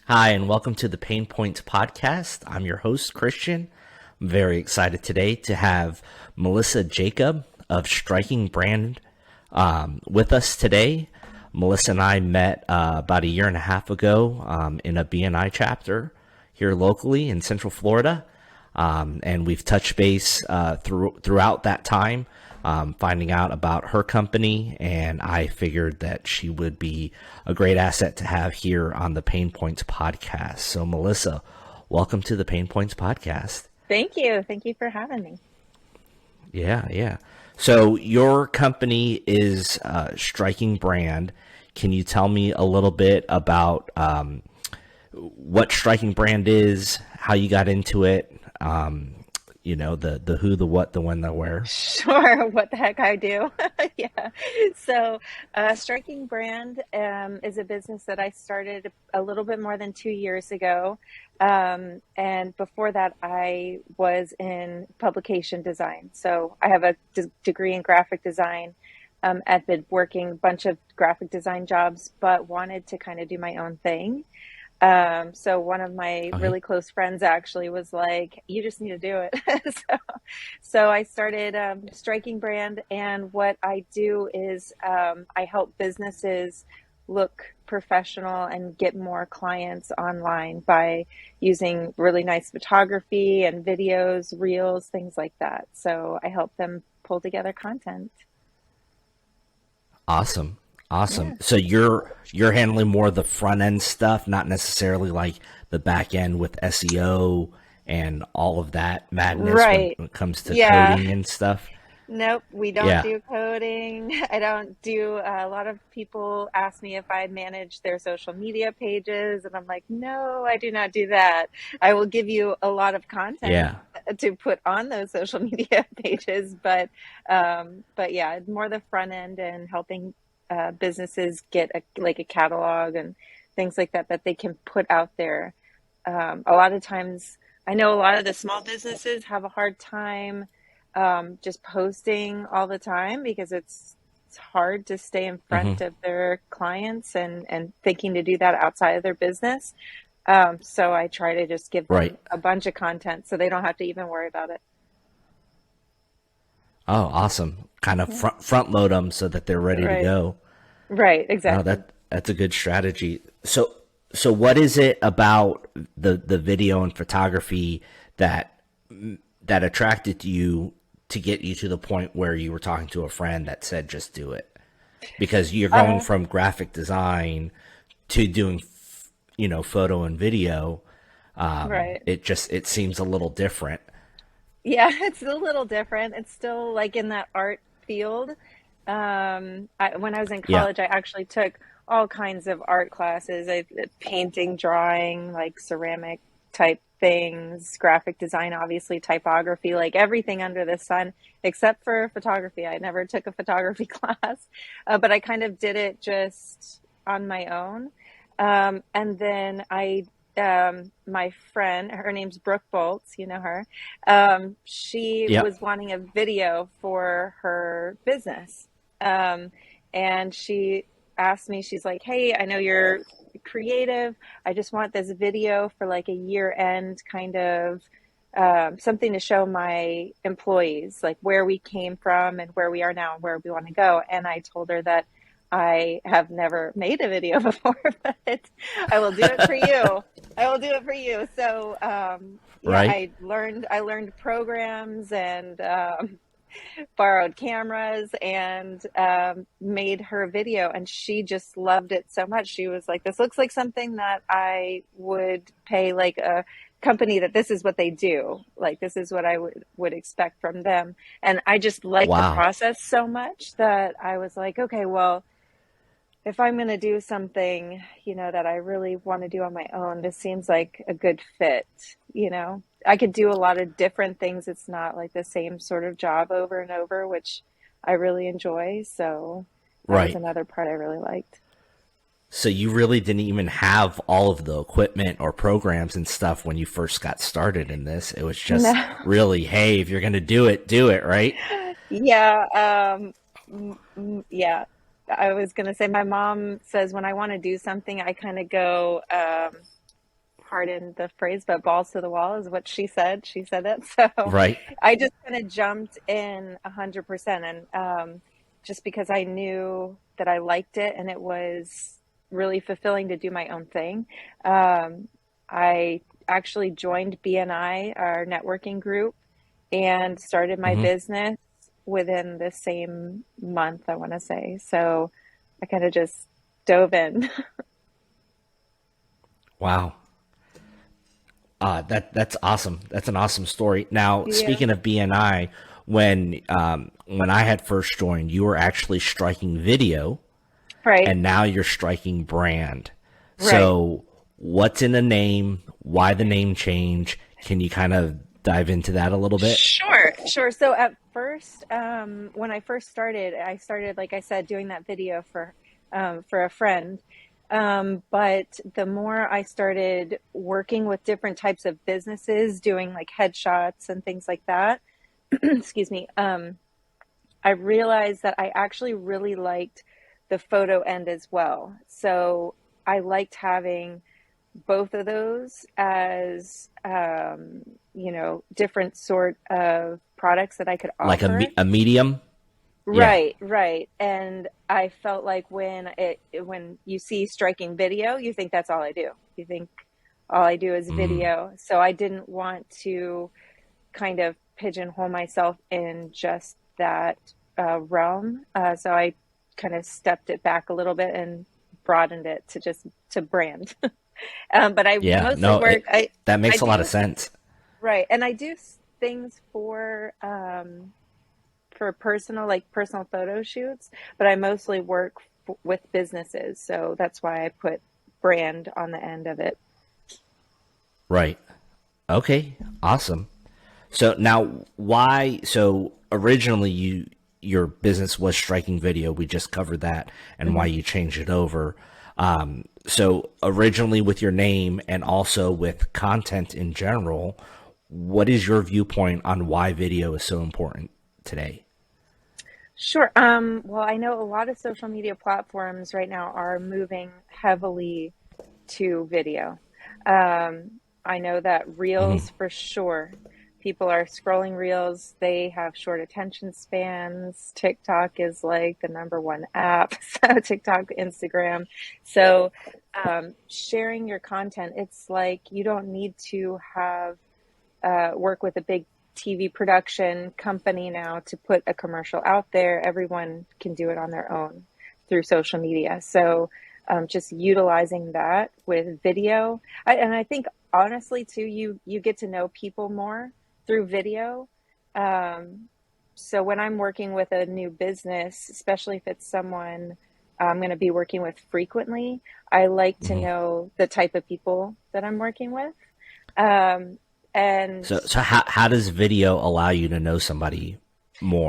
Hi, and welcome to the Pain Points podcast. I'm your host, Christian. I'm very excited today to have Melissa Jacob of Striking Brand with us today. Melissa and I met about a year and a half ago in a BNI chapter here locally in Central Florida, and we've touched base throughout that time, finding out about her company, and I figured that she would be a great asset to have here on the Pain Points podcast. So, Melissa, welcome to the Pain Points podcast. Thank you. Thank you for having me. Yeah. So your company is Striking Brand. Can you tell me a little bit about what Striking Brand is, how you got into it, the who, the what, the when, the where? Sure. What the heck I do. Yeah. So Striking Brand is a business that I started a little bit more than 2 years ago. And before that, I was in publication design. So I have a degree in graphic design. I've been working a bunch of graphic design jobs, but wanted to kind of do my own thing. So one of my really close friends actually was like, you just need to do it. So I started Striking Brand, and what I do is I help businesses look professional and get more clients online by using really nice photography and videos, reels, things like that. So I help them pull together content. Awesome. Yeah. So you're handling more of the front end stuff, not necessarily like the back end with SEO and all of that madness Right. when it comes to Yeah. coding and stuff. Nope, we don't Yeah. do coding. I don't do, a lot of people ask me if I manage their social media pages, and I'm like, no, I do not do that. I will give you a lot of content Yeah. to put on those social media pages, but yeah, more the front end and helping businesses get like a catalog and things like that they can put out there. A lot of times, I know a lot of the small businesses have a hard time just posting all the time because it's hard to stay in front hmm of their clients and thinking to do that outside of their business. So I try to just give Right. them a bunch of content so they don't have to even worry about it. Oh, awesome. Kind of Yeah. front load them so that they're ready to Right. go. Right. No, Exactly. that's a good strategy. So what is it about the video and photography that attracted you to get you to the point where you were talking to a friend that said just do it? Because you're going Uh, from graphic design to doing photo and video. right. It seems a little different. Yeah, it's a little different. It's still like in that art field. When I was in Yeah. college, I actually took all kinds of art classes, painting, drawing, like ceramic type things, graphic design, obviously, typography, like everything under the sun, except for photography. I never took a photography class, but I kind of did it just on my own. And then my friend, her name's Brooke Bolts, you know her. She Yep. was wanting a video for her business. Um, and she asked me, she's like, hey, I know you're creative. I just want this video for like a year end kind of something to show my employees, like where we came from and where we are now and where we want to go. And I told her that I have never made a video before, but I will do it for you. I will do it for you. So, yeah, Right. I learned programs and borrowed cameras and made her video, and she just loved it so much. She was like, this looks like something that I would pay like a company that this is what they do. Like this is what I would expect from them. And I just liked the Wow. process so much that I was like, okay, well, if I'm going to do something, that I really want to do on my own, this seems like a good fit. I could do a lot of different things. It's not like the same sort of job over and over, which I really enjoy. So that was Right. another part I really liked. So you really didn't even have all of the equipment or programs and stuff when you first got started in this. It was No. just really, hey, if you're going to do it, right? Yeah. Yeah. I was going to say, my mom says when I want to do something, I kind of go, pardon the phrase, but balls to the wall is what she said. She said it. So Right. I just kind of jumped in 100%. And just because I knew that I liked it and it was really fulfilling to do my own thing. I actually joined BNI, our networking group, and started my Hmm. business within the same month, I want to say. So I kind of just dove in. Wow. That's awesome. That's an awesome story. Now, Yeah. speaking of BNI, when I had first joined, you were actually striking video, Right. and now you're striking brand. Right. So, what's in the name? Why the name change? Can you kind of dive into that a little bit? Sure, sure. So at first, when I started, like I said, doing that video for a friend. But the more I started working with different types of businesses, doing like headshots and things like that, excuse me, I realized that I actually really liked the photo end as well. So I liked having both of those as different sort of products that I could Like offer. a medium? Yeah. Right, right. And I felt like when you see striking video, you think that's all I do. You think all I do is Mm, video. So I didn't want to kind of pigeonhole myself in just that realm. So I kind of stepped it back a little bit and broadened it to just to brand. But I yeah. mostly No, work. that I makes a lot of do sense. right, and I do things for personal, like personal photo shoots, but I mostly work with businesses, so that's why I put brand on the end of it. Right. Okay. Awesome. So now, why? So originally, your business was striking video. We just covered that, and why Mhm. you changed it over. So originally, with your name and also with content in general, what is your viewpoint on why video is so important today? Sure. Well, I know a lot of social media platforms right now are moving heavily to video. I know that Hmm. Reels for sure. People are scrolling Reels. They have short attention spans. TikTok is like the number one app. So TikTok, Instagram. So sharing your content, it's like you don't need to have work with a big TV production company now to put a commercial out there. Everyone can do it on their own through social media. So just utilizing that with video, and I think honestly too, you get to know people more through video. Um, so when I'm working with a new business, especially if it's someone I'm going to be working with frequently, I like to Hmm. know the type of people that I'm working with. Um, and So how does video allow you to know somebody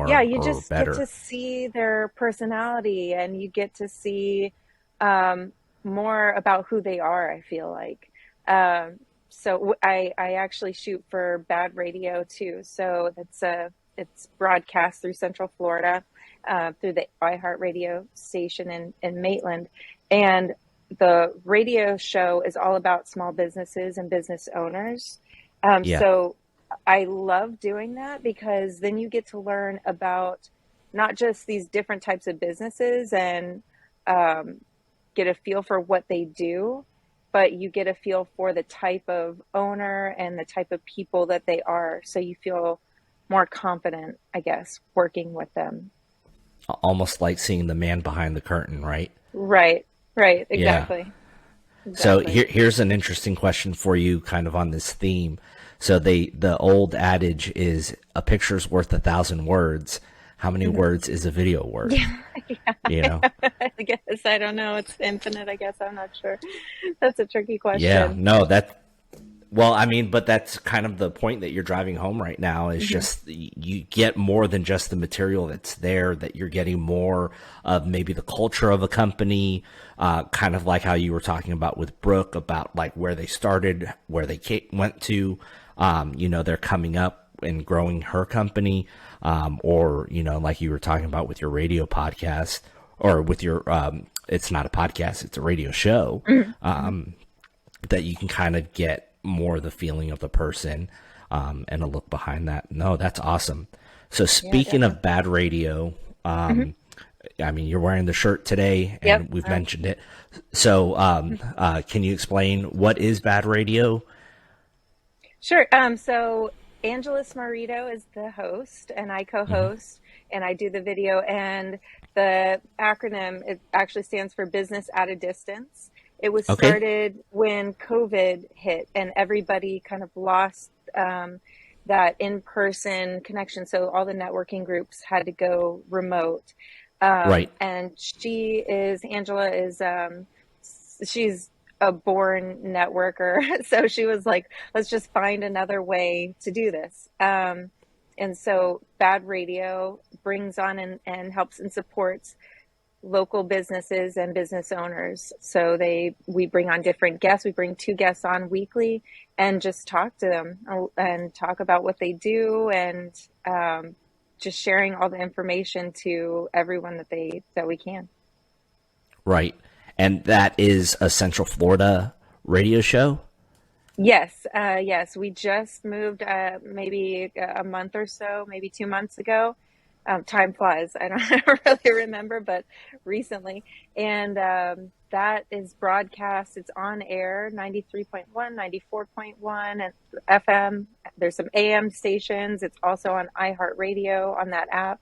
yeah, more you or just get to better? see their personality and you get to see um, more about who they are, I feel like. I actually shoot for Bad Radio too. So it's broadcast through Central Florida, through the iHeartradio station in Maitland. And the radio show is all about small businesses and business owners. Yeah. So I love doing that because then you get to learn about not just these different types of businesses and um, get a feel for what they do, but you get a feel for the type of owner and the type of people that they are. So you feel more confident, I guess, working with them. Almost like seeing the man behind the curtain, right? Right, right, Yeah. exactly, So exactly. here's an interesting question for you, kind of on this theme. So the old adage is a picture's worth 1,000 words. How many Mhm. words is a video worth? Yeah, yeah. You know? I guess I don't know. It's infinite, I guess. I'm not sure. That's a tricky Yeah. question. No, that well, I mean, but that's kind of the point that you're driving home right now is Hmm. just you get more than just the material that's there, that you're getting more of maybe the culture of a company, kind of like how you were talking about with Brooke about like where they started, where they went to, they're coming up and growing her company, or, like you were talking about with your radio podcast or with your, it's not a podcast, it's a radio show. Hmm. Hmm. that you can kind of get more the feeling of the person, and a look behind that. No, that's awesome. So Yeah, speaking definitely. of Bad Radio, Hmm. I mean, you're wearing the shirt today, Yep. and we've mentioned it. So, can you explain what is Bad Radio? Sure. So Angeles Marito is the host, and I Hmm. co-host, and I do the video. And the acronym, it actually stands for Business at a Distance. It was Okay. started when COVID hit, and everybody kind of lost that in-person connection. So all the networking groups had to go remote. Right. And Angela is, she's a born networker. So she was like, let's just find another way to do this. And so Bad Radio brings on and helps and supports local businesses and business owners. So we bring on different guests. We bring two guests on weekly and just talk to them and talk about what they do, and just sharing all the information to everyone that we can. Right. And that is a Central Florida radio show? Yes, yes. We just moved maybe a month or so, maybe 2 months ago. Time flies. I don't really remember, but recently. And that is broadcast. It's on air, 93.1, 94.1, and FM. There's some AM stations. It's also on iHeartradio on that app.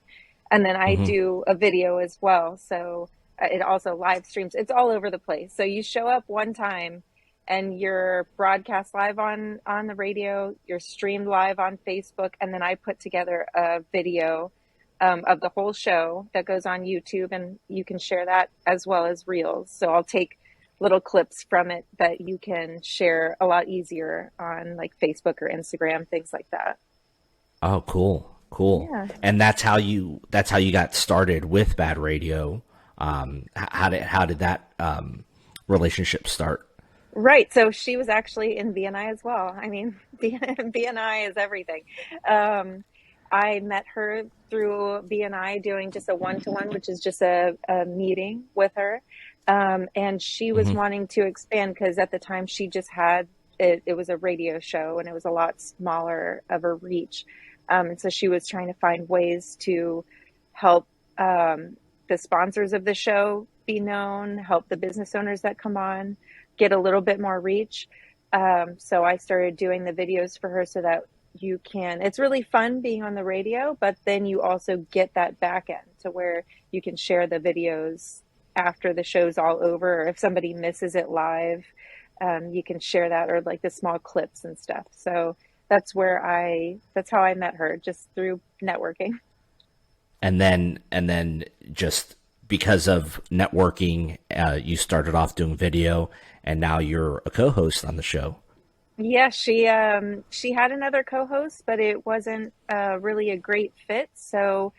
And then I Hmm. do a video as well. So it also live streams. It's all over the place. So you show up one time and you're broadcast live on the radio, you're streamed live on Facebook, and then I put together a video of the whole show that goes on YouTube, and you can share that as well as reels. So I'll take little clips from it that you can share a lot easier on like Facebook or Instagram, things like that. Oh, cool. Cool. Yeah. And that's how you got started with Bad Radio. How did that relationship start? Right. So she was actually in BNI as well. I mean, BNI is everything. Um, I met her through BNI doing just a one-to-one, which is just a meeting with her. And she was Hmm. wanting to expand because at the time she just had it was a radio show and it was a lot smaller of a reach. And so she was trying to find ways to help the sponsors of the show be known, help the business owners that come on get a little bit more reach. So I started doing the videos for her so that it's really fun being on the radio, but then you also get that back end to where you can share the videos after the show's all over, or if somebody misses it live, you can share that, or like the small clips and stuff. So that's how I met her, just through networking. And then just because of networking, you started off doing video, and now you're a co-host on the show. Yeah, she had another co-host, but it wasn't really a great fit. So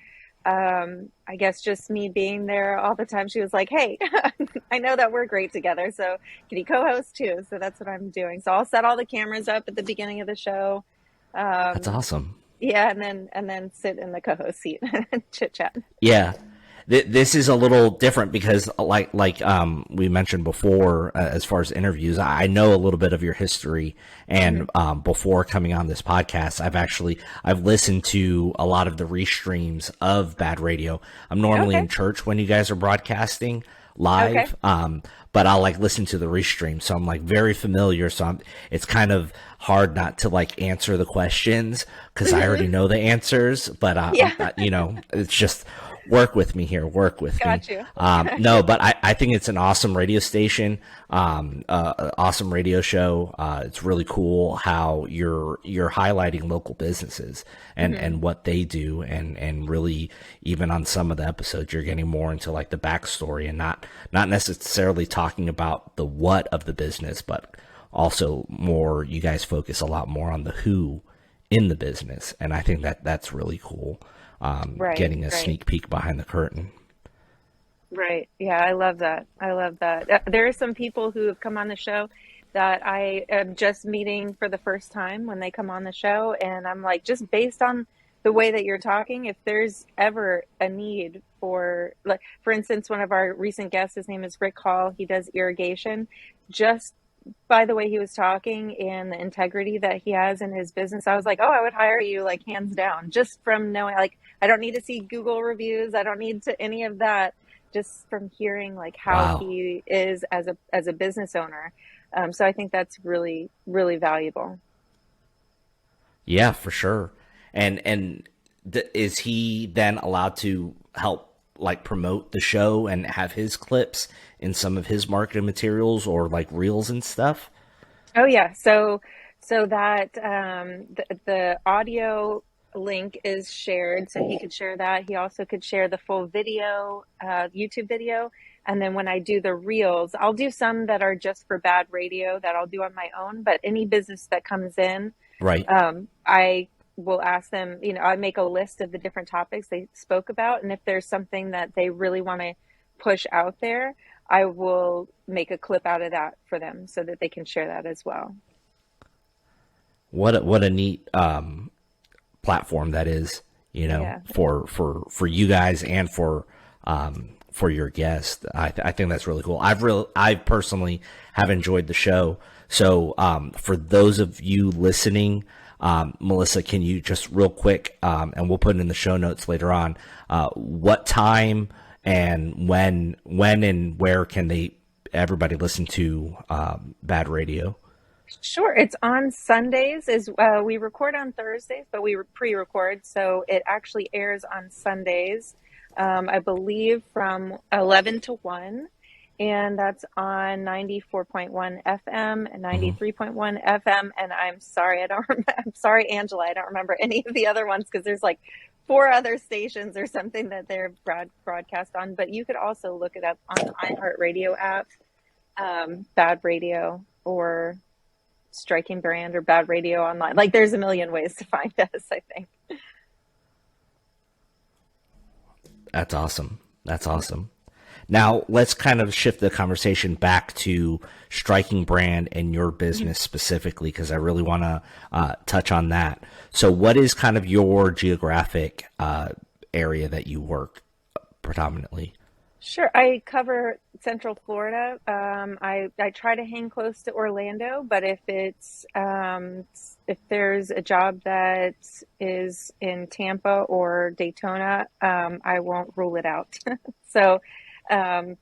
I guess just me being there all the time, she was like, "Hey, I know that we're great together, so can you co-host too?" So that's what I'm doing. So I'll set all the cameras up at the beginning of the show. That's Um, awesome. yeah, and then sit in the co-host seat and chit chat. Yeah. This is a little different because, we mentioned before, as far as interviews, I know a little bit of your history, Hmm. and before coming on this podcast, I've listened to a lot of the restreams of Bad Radio. I'm normally Okay, in church when you guys are broadcasting okay. live, but I'll like listen to the restream, so I'm like very familiar. So it's kind of hard not to like answer the questions because I Hmm. already know the answers, but Yeah, it's just work with me here, work with me. got you. No, but I think it's an awesome radio station, awesome radio show. It's really cool how you're highlighting local businesses Hmm. and what they do, and really even on some of the episodes you're getting more into like the backstory, and not necessarily talking about the what of the business, but also more, you guys focus a lot more on the who in the business, and I think that's really cool. Right, Getting a right. sneak peek behind the curtain. Right. Yeah, I love that. I love that. There are some people who have come on the show that I am just meeting for the first time when they come on the show. And I'm like, just based on the way that you're talking, if there's ever a need for, like, for instance, one of our recent guests, his name is Rick Hall, he does irrigation. Just by the way he was talking and the integrity that he has in his business, I was like, oh, I would hire you like hands down, just from knowing, like, I don't need to see Google reviews. I don't need to any of that, just from hearing like how Wow. he is as a business owner. So I think that's really, really valuable. Yeah, for sure. And is he then allowed to help like promote the show and have his clips in some of his marketing materials or like reels and stuff? Oh yeah. So that the audio link is shared, so he could share that. He also could share the full video, YouTube video. And then when I do the reels, I'll do some that are just for Bad Radio that I'll do on my own. But any business that comes in, Right. I will ask them, I make a list of the different topics they spoke about. And if there's something that they really want to push out there, I will make a clip out of that for them so that they can share that as well. What a neat platform that is, Yeah. for you guys and for your guest. I think that's really cool. I personally have enjoyed the show. So for those of you listening, Melissa, can you just real quick, and we'll put it in the show notes later on, what time and when and where can everybody listen to Bad Radio? Sure. It's on Sundays. Is We record on Thursdays, but we pre-record, so it actually airs on Sundays. I believe from 11 to 1, and that's on 94.1 FM and Hmm. 93.1 FM. And I'm sorry, I'm sorry, Angela, I don't remember any of the other ones because there's like four other stations or something that they're broadcast on. But you could also look it up on the iHeartradio app, Bad Radio, or Striking Brand, or Bad Radio online. Like, there's a million ways to find us, I think. That's awesome. That's awesome. Now let's kind of shift the conversation back to Striking Brand and your Mhm. business specifically, because I really want to touch on that. So, what is kind of your geographic area that you work predominantly? Sure. I cover Central Florida. I try to hang close to Orlando, but if there's a job that is in Tampa or Daytona, I won't rule it out. So, um,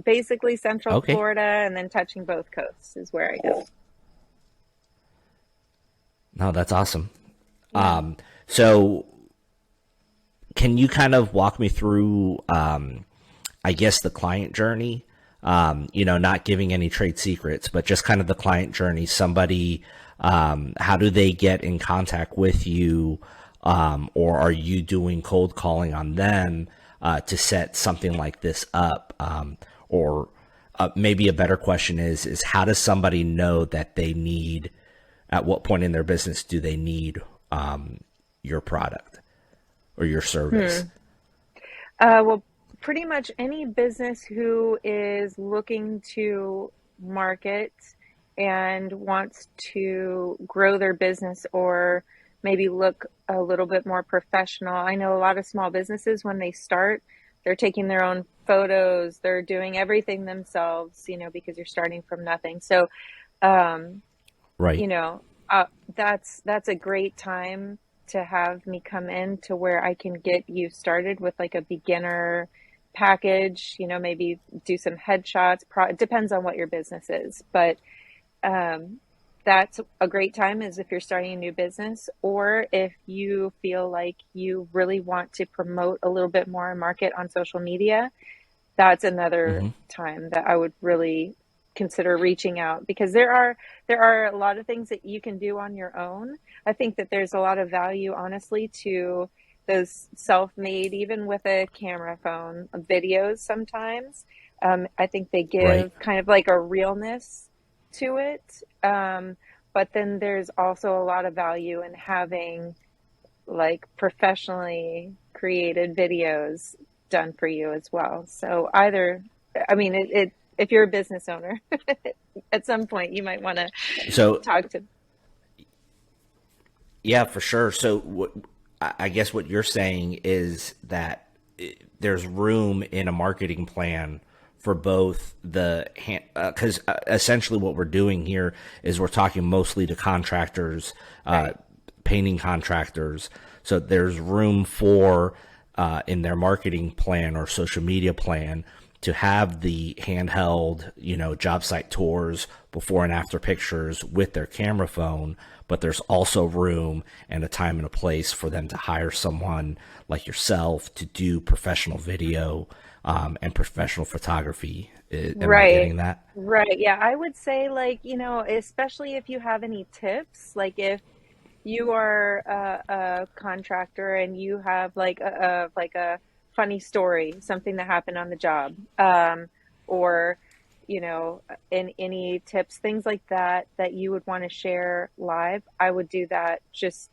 basically Central Okay. Florida, and then touching both coasts is where I go. No, that's awesome. Yeah. So, can you kind of walk me through, I guess, the client journey? Not giving any trade secrets, but just kind of the client journey. Somebody, how do they get in contact with you? Or are you doing cold calling on them to set something like this up? Or maybe a better question is how does somebody know that at what point in their business do they need your product or your service? Well, pretty much any business who is looking to market and wants to grow their business, or maybe look a little bit more professional. I know a lot of small businesses, when they start, they're taking their own photos, they're doing everything themselves, because you're starting from nothing. So, um, Right. you know, uh, that's a great time to have me come in, to where I can get you started with like a beginner package, maybe do some headshots. It depends on what your business is, but um, that's a great time, is if you're starting a new business, or if you feel like you really want to promote a little bit more and market on social media. That's another Hmm. time that I would really consider reaching out, because there are a lot of things that you can do on your own. I think that there's a lot of value, honestly, to those self-made, even with a camera phone, videos sometimes. I think they Right. give kind of like a realness to it. But then there's also a lot of value in having like professionally created videos done for you as well. So either, I mean, if you're a business owner, at some point you might want to So, talk to. yeah, for sure. So, I guess what you're saying is that there's room in a marketing plan for both the because essentially what we're doing here is we're talking mostly to contractors, Right. painting contractors. So there's room for in their marketing plan or social media plan to have the handheld, job site tours, before and after pictures with their camera phone, but there's also room and a time and a place for them to hire someone like yourself to do professional video and professional photography. Am I Right. getting that? Right. Yeah. I would say, like, especially if you have any tips, like if you are a contractor and you have like a funny story, something that happened on the job, or in any tips, things like that that you would want to share live, I would do that. Just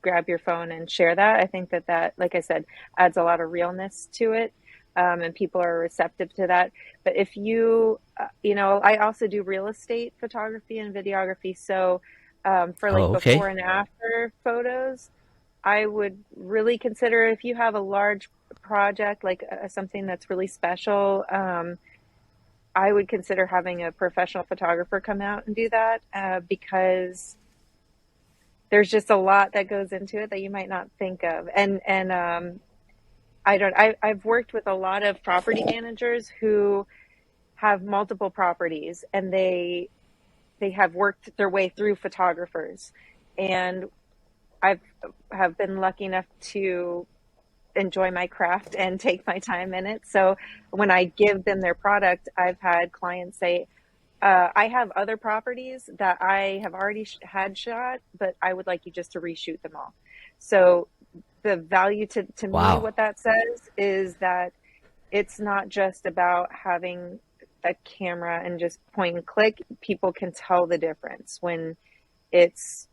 grab your phone and share that. I think that, like I said, adds a lot of realness to it. And people are receptive to that. But if I also do real estate photography and videography. So for like Oh, before okay. and after photos, I would really consider, if you have a large project, like something that's really special, I would consider having a professional photographer come out and do that, because there's just a lot that goes into it that you might not think of. And I've worked with a lot of property managers who have multiple properties, and they have worked their way through photographers. And I've have been lucky enough to enjoy my craft and take my time in it. So when I give them their product, I've had clients say, I have other properties that I have already had shot, but I would like you just to reshoot them all. So the value to me, Wow. what that says is that it's not just about having a camera and just point and click. People can tell the difference when it's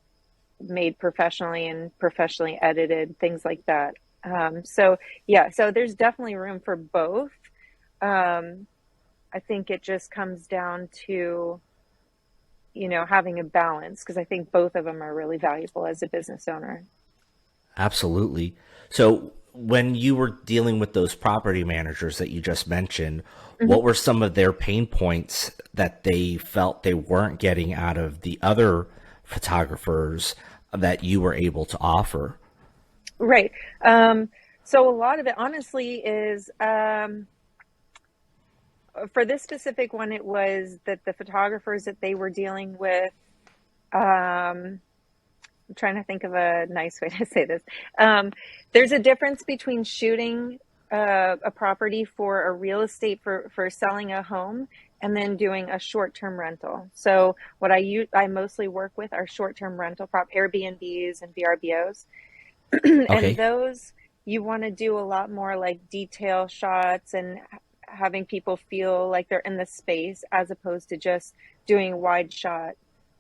made professionally and professionally edited, things like that. So yeah, so there's definitely room for both. Um, I think it just comes down to, having a balance, because I think both of them are really valuable as a business owner. Absolutely. So when you were dealing with those property managers that you just mentioned, Mhm. what were some of their pain points that they felt they weren't getting out of the other photographers that you were able to offer? Right. Um, so a lot of it, honestly, is for this specific one, it was that the photographers that they were dealing with. I'm trying to think of a nice way to say this. Um, there's a difference between shooting a property for a real estate, for selling a home, and then doing a short-term rental. So what I mostly work with are short-term rental Airbnbs and VRBOs. And Okay. those, you want to do a lot more like detail shots and having people feel like they're in the space, as opposed to just doing a wide shot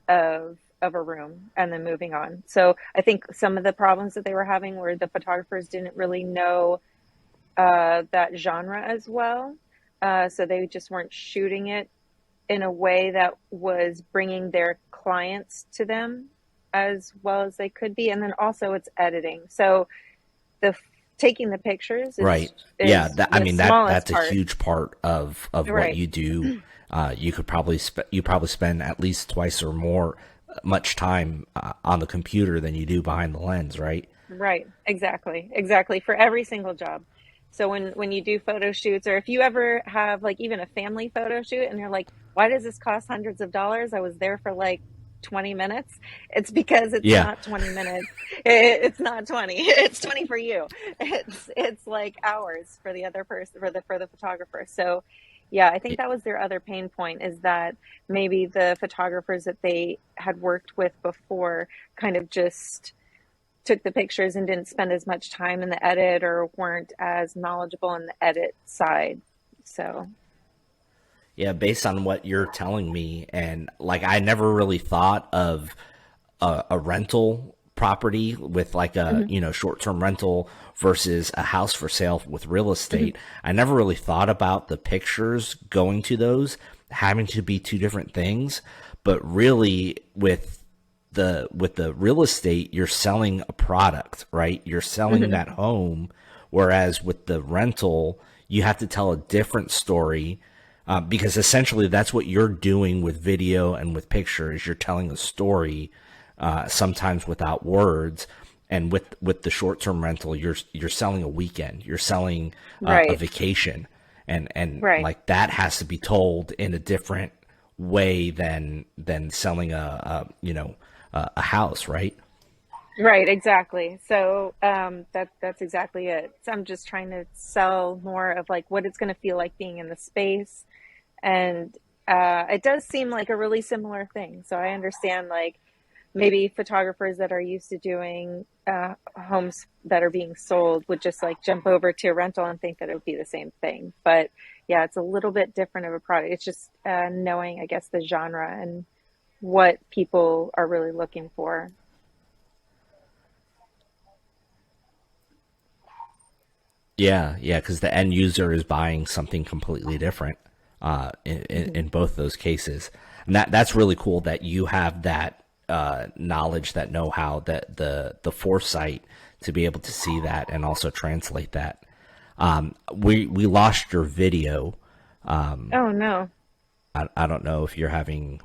of a room and then moving on. So I think some of the problems that they were having were the photographers didn't really know that genre as well. So they just weren't shooting it in a way that was bringing their clients to them as well as they could be. And then also it's editing. So the taking the pictures Right. Yeah. is I the mean, smallest that's a part. huge part of what Right. you do. You probably spend at least twice or more much time on the computer than you do behind the lens, right? Right. Exactly. Exactly. For every single job. So when you do photo shoots, or if you ever have like even a family photo shoot and you're like, why does this cost hundreds of dollars? I was there for like 20 minutes. It's because it's Yeah. not 20 minutes. It's not 20. It's 20 for you. It's like hours for the other person, for the photographer. So yeah, I think that was their other pain point, is that maybe the photographers that they had worked with before kind of just took the pictures and didn't spend as much time in the edit, or weren't as knowledgeable in the edit side. So, Yeah, based on what you're telling me, and like I never really thought of a rental property with like a mhm, short-term rental versus a house for sale with real mhm, estate. I never really thought about the pictures going to those having to be two different things, but really with the real estate, you're selling a product, right? You're selling mhm, that home, whereas with the rental, you have to tell a different story, Because essentially that's what you're doing with video and with picture is you're telling a story, sometimes without words. And with the short-term rental, you're selling a weekend, you're selling a Right. vacation, and Right. like that has to be told in a different way than selling a house, right? Right, exactly. So that's exactly it. So I'm just trying to sell more of like what it's going to feel like being in the space, and it does seem like a really similar thing. So I understand like maybe photographers that are used to doing homes that are being sold would just like jump over to a rental and think that it would be the same thing. But yeah, it's a little bit different of a product. It's just knowing, I guess, the genre and what people are really looking for. Yeah, yeah, because the end user is buying something completely different in both those cases, and that's really cool that you have that knowledge, that know-how, that the foresight to be able to see that and also translate that. We lost your video. Oh no. I don't know if you're having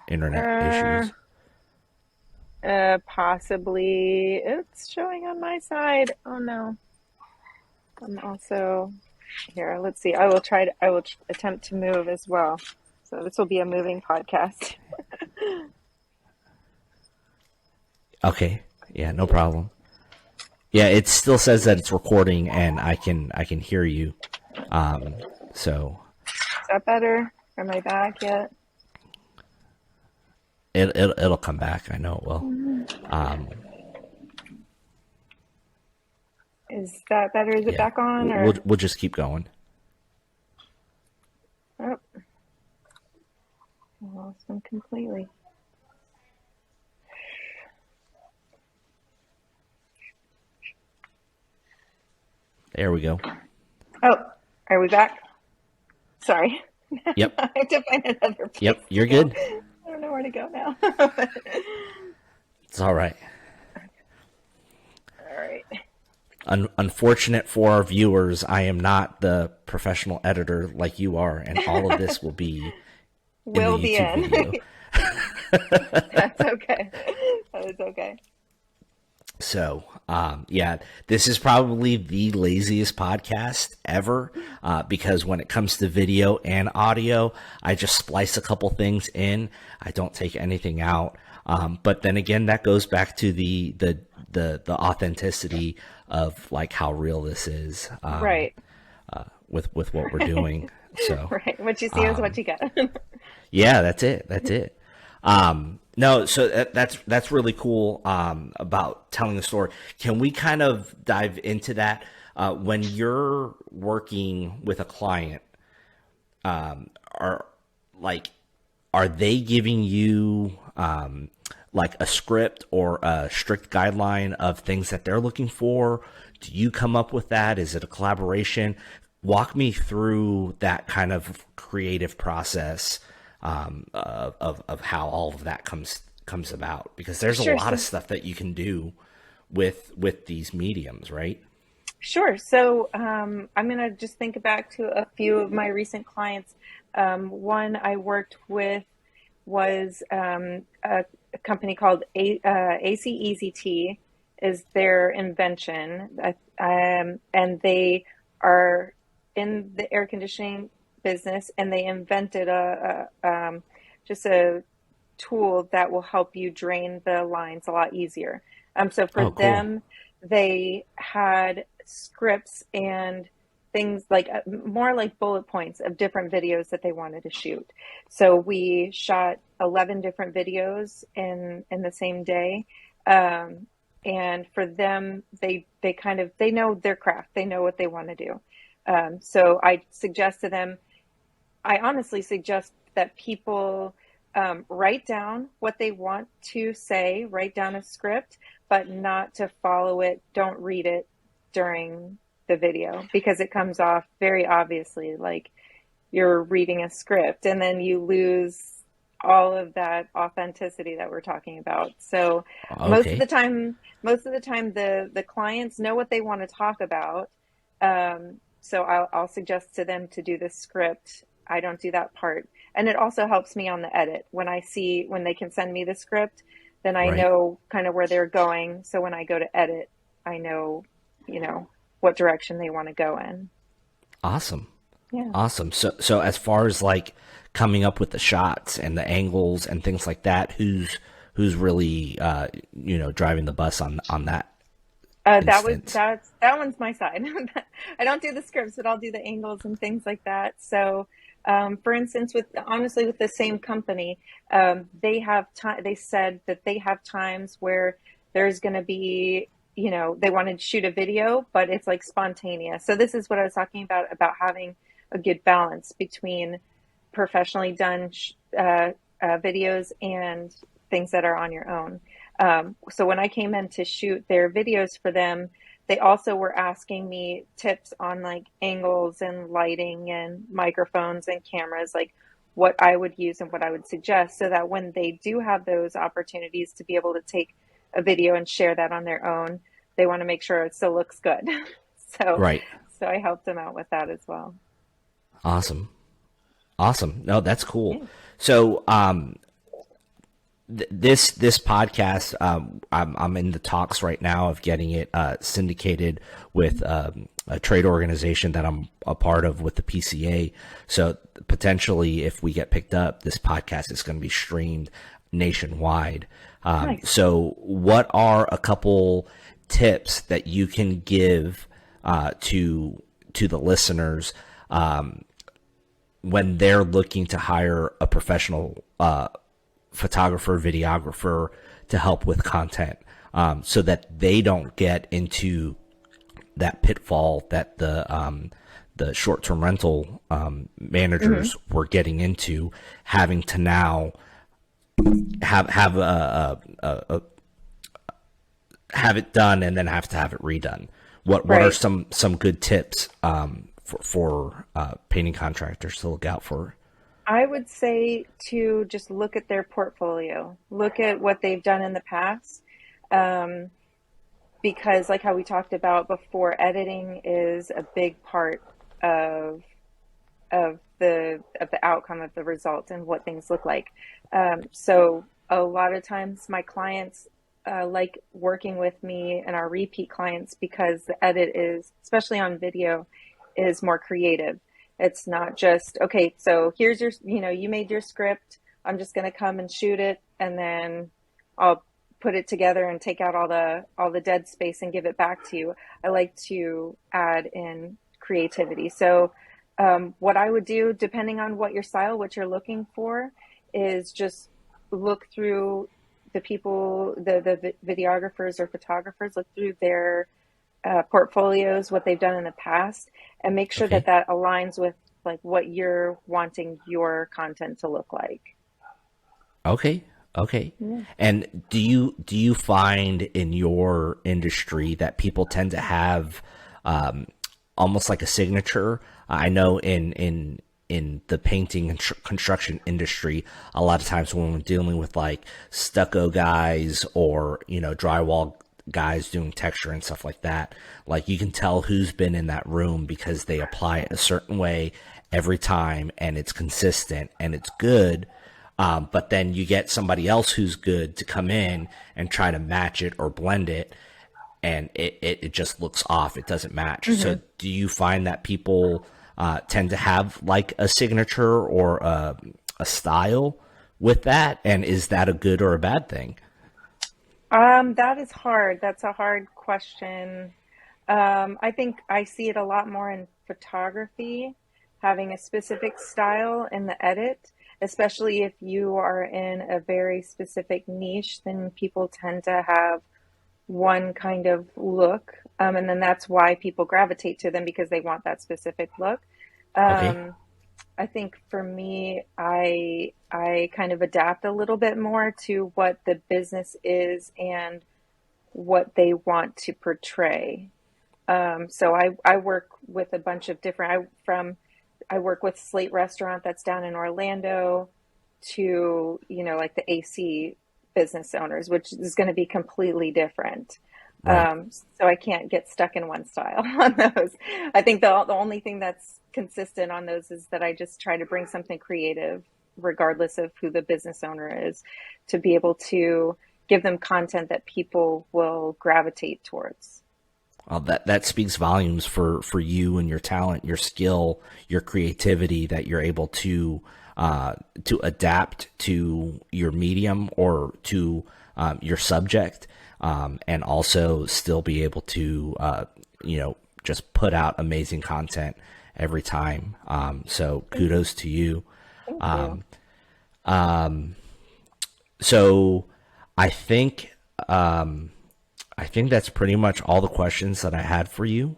internet Uh, issues. Possibly. It's showing on my side. Oh no. I'm also here. Let's see. I will attempt to move as well. So this will be a moving podcast. Okay, yeah, no problem. Yeah, it still says that it's recording, and I can hear you. So Is that better? Am I back yet? it'll come back. I know it will. Is that better? Is it Yeah, back on we'll or? we'll just keep going. Oh, I lost them completely. There we go. Oh, are we back? Sorry. Yep, I have to find another place yep. to You're go. good. I don't know where to go now. It's all right. All right. Unfortunate for our viewers, I am not the professional editor like you are, and all of this will be in Will the be YouTube in. video. That's okay. That is okay. So, yeah, this is probably the laziest podcast ever because when it comes to video and audio, I just splice a couple things in. I don't take anything out. But then again, that goes back to the authenticity of like how real this is Right. with what we're doing. So, Right. What you see is what you get. yeah, that's it. That's it. No, so that's really cool about telling a story. Can we kind of dive into that? When you're working with a client, are like are they giving you like a script or a strict guideline of things that they're looking for? Do you come up with that? Is it a collaboration? Walk me through that kind of creative process of how all of that comes about, because there's a Sure. lot of So, stuff that you can do with these mediums, right? sure. So I'm going to just think back to a few of my recent clients. One I worked with was a company called AC Easy Tea is their invention. And they are in the air conditioning business, and they invented just a tool that will help you drain the lines a lot easier. So for Oh, cool. them, they had scripts and things like more like bullet points of different videos that they wanted to shoot. So we shot 11 different videos in the same day. Um, and for them, they kind of they know their craft. They know what they want to do. So I suggest to them, I honestly suggest that people write down what they want to say, write down a script, but not to follow it. Don't read it during the video because it comes off very obviously like you're reading a script, and then you lose all of that authenticity that we're talking about. So Okay. most of the time the clients know what they want to talk about. So I'll suggest to them to do the script I don't do that part. And it also helps me on the edit. When they can send me the script, then I Right. know kind of where they're going. So when I go to edit, I know, what direction they want to go in. Awesome. Yeah. Awesome. So as far as like coming up with the shots and the angles and things like that, who's really driving the bus on that instance? That one's my side. I don't do the scripts, but I'll do the angles and things like that. So, for instance, with the same company, they have time. They said that they have times where there's going to be, they want to shoot a video, but it's like spontaneous. So this is what I was talking about having a good balance between professionally done videos and things that are on your own. So when I came in to shoot their videos for them, they also were asking me tips on like angles and lighting and microphones and cameras, like what I would use and what I would suggest, so that when they do have those opportunities to be able to take a video and share that on their own, they want to make sure it still looks good. So, Right. so I helped them out with that as well. Awesome. Awesome. No, that's cool. Yeah. So, this podcast, I'm in the talks right now of getting it syndicated with a trade organization that I'm a part of with the PCA. So potentially, if we get picked up, this podcast is going to be streamed nationwide. Nice. So, what are a couple tips that you can give to the listeners when they're looking to hire a professional photographer, videographer to help with content, so that they don't get into that pitfall that the short-term rental managers were getting into, having to now have have it done and then have to have it redone. What are Right. some good tips for painting contractors to look out for? I would say to just look at their portfolio, look at what they've done in the past. Um, because like how we talked about before, editing is a big part of of the outcome of the result and what things look like. So a lot of times my clients like working with me and our repeat clients because the edit is, especially on video, is more creative. It's not just, okay, so here's your, you made your script. I'm just going to come and shoot it, and then I'll put it together and take out all the dead space and give it back to you. I like to add in creativity. So what I would do, depending on what your style, what you're looking for, is just look through the people, the videographers or photographers, look through their portfolios, what they've done in the past, and make sure that Okay. that aligns with like what you're wanting your content to look like. Okay. Okay. Yeah. And do you find in your industry that people tend to have almost like a signature? I know in the painting and construction industry, a lot of times when we're dealing with like stucco guys or drywall guys doing texture and stuff like that, like you can tell who's been in that room because they apply it a certain way every time and it's consistent and it's good. But then you get somebody else who's good to come in and try to match it or blend it, and it just looks off. It doesn't match. hmm So do you find that people tend to have like a signature or a style with that? And is that a good or a bad thing? That is hard. That's a hard question. I think I see it a lot more in photography, having a specific style in the edit, especially if you are in a very specific niche, then people tend to have one kind of look. And then that's why people gravitate to them because they want that specific look. Okay. Um, I think for me, I kind of adapt a little bit more to what the business is and what they want to portray. So I work with a bunch of different, I work with Slate Restaurant that's down in Orlando to, like the AC business owners, which is going to be completely different. Right. So I can't get stuck in one style on those. I think the only thing that's consistent on those is that I just try to bring something creative, regardless of who the business owner is, to be able to give them content that people will gravitate towards. That speaks volumes for you and your talent, your skill, your creativity, that you're able to adapt to your medium or to your subject, and also still be able to just put out amazing content every time. So kudos to you. Thank you. So I think that's pretty much all the questions that I had for you.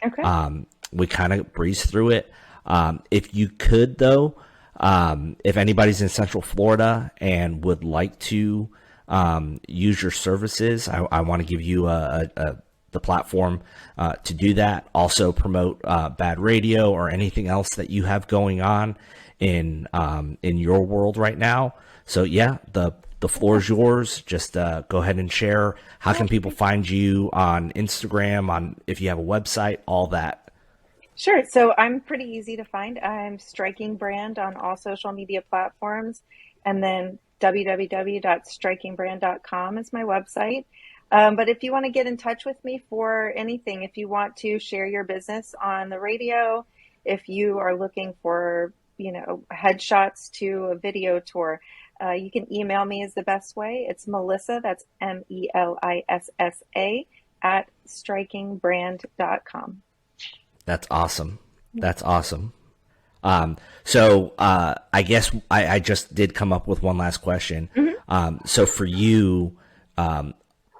Okay. We kind of breezed through it. If you could, though, if anybody's in Central Florida and would like to use your services, I want to give you the platform to do that. Also promote Baad Radio or anything else that you have going on in your world right now. So yeah, the floor is yours. Just go ahead and share. How can people find you on Instagram, on if you have a website, all that? Sure. So I'm pretty easy to find. I'm Striking Brand on all social media platforms, and then www.strikingbrand.com is my website. But if you want to get in touch with me for anything, if you want to share your business on the radio, if you are looking for, headshots to a video tour, you can email me is the best way. It's Melissa, that's MELISSA at strikingbrand.com. That's awesome. That's awesome. So I guess I just did come up with one last question. Mm-hmm. So for you,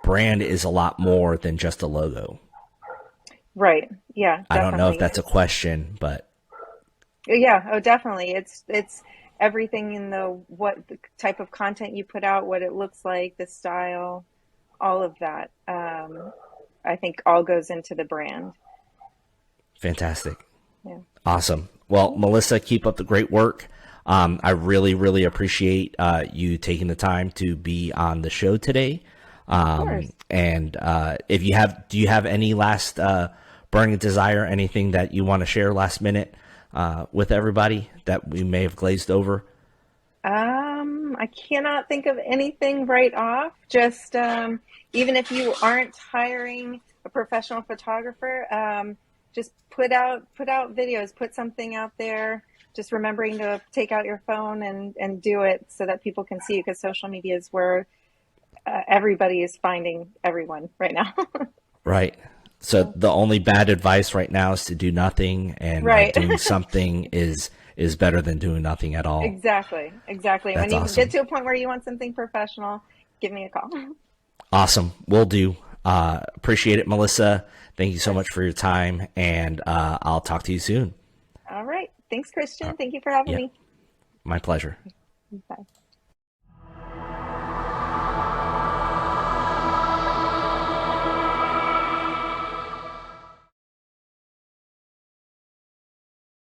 brand is a lot more than just a logo. Right. Yeah. Definitely. I don't know if that's a question, but yeah. Oh, definitely. It's everything in what the type of content you put out, what it looks like, the style, all of that. I think all goes into the brand. Fantastic. Yeah. Awesome. Well, Melissa, keep up the great work. I really, really appreciate you taking the time to be on the show today. Of course. And do you have any last burning desire, anything that you want to share last minute with everybody that we may have glazed over? I cannot think of anything right off. Just even if you aren't hiring a professional photographer, just put out videos, put something out there. Just remembering to take out your phone and do it so that people can see you, because social media is where everybody is finding everyone right now. Right. So the only bad advice right now is to do nothing, and right. Doing something is better than doing nothing at all. Exactly. That's when you awesome. get to a point where you want something professional, give me a call. Awesome. Will do. Appreciate it, Melissa. Thank you so much for your time, and I'll talk to you soon. All right. Thanks, Christian. Thank you for having me. My pleasure. Bye.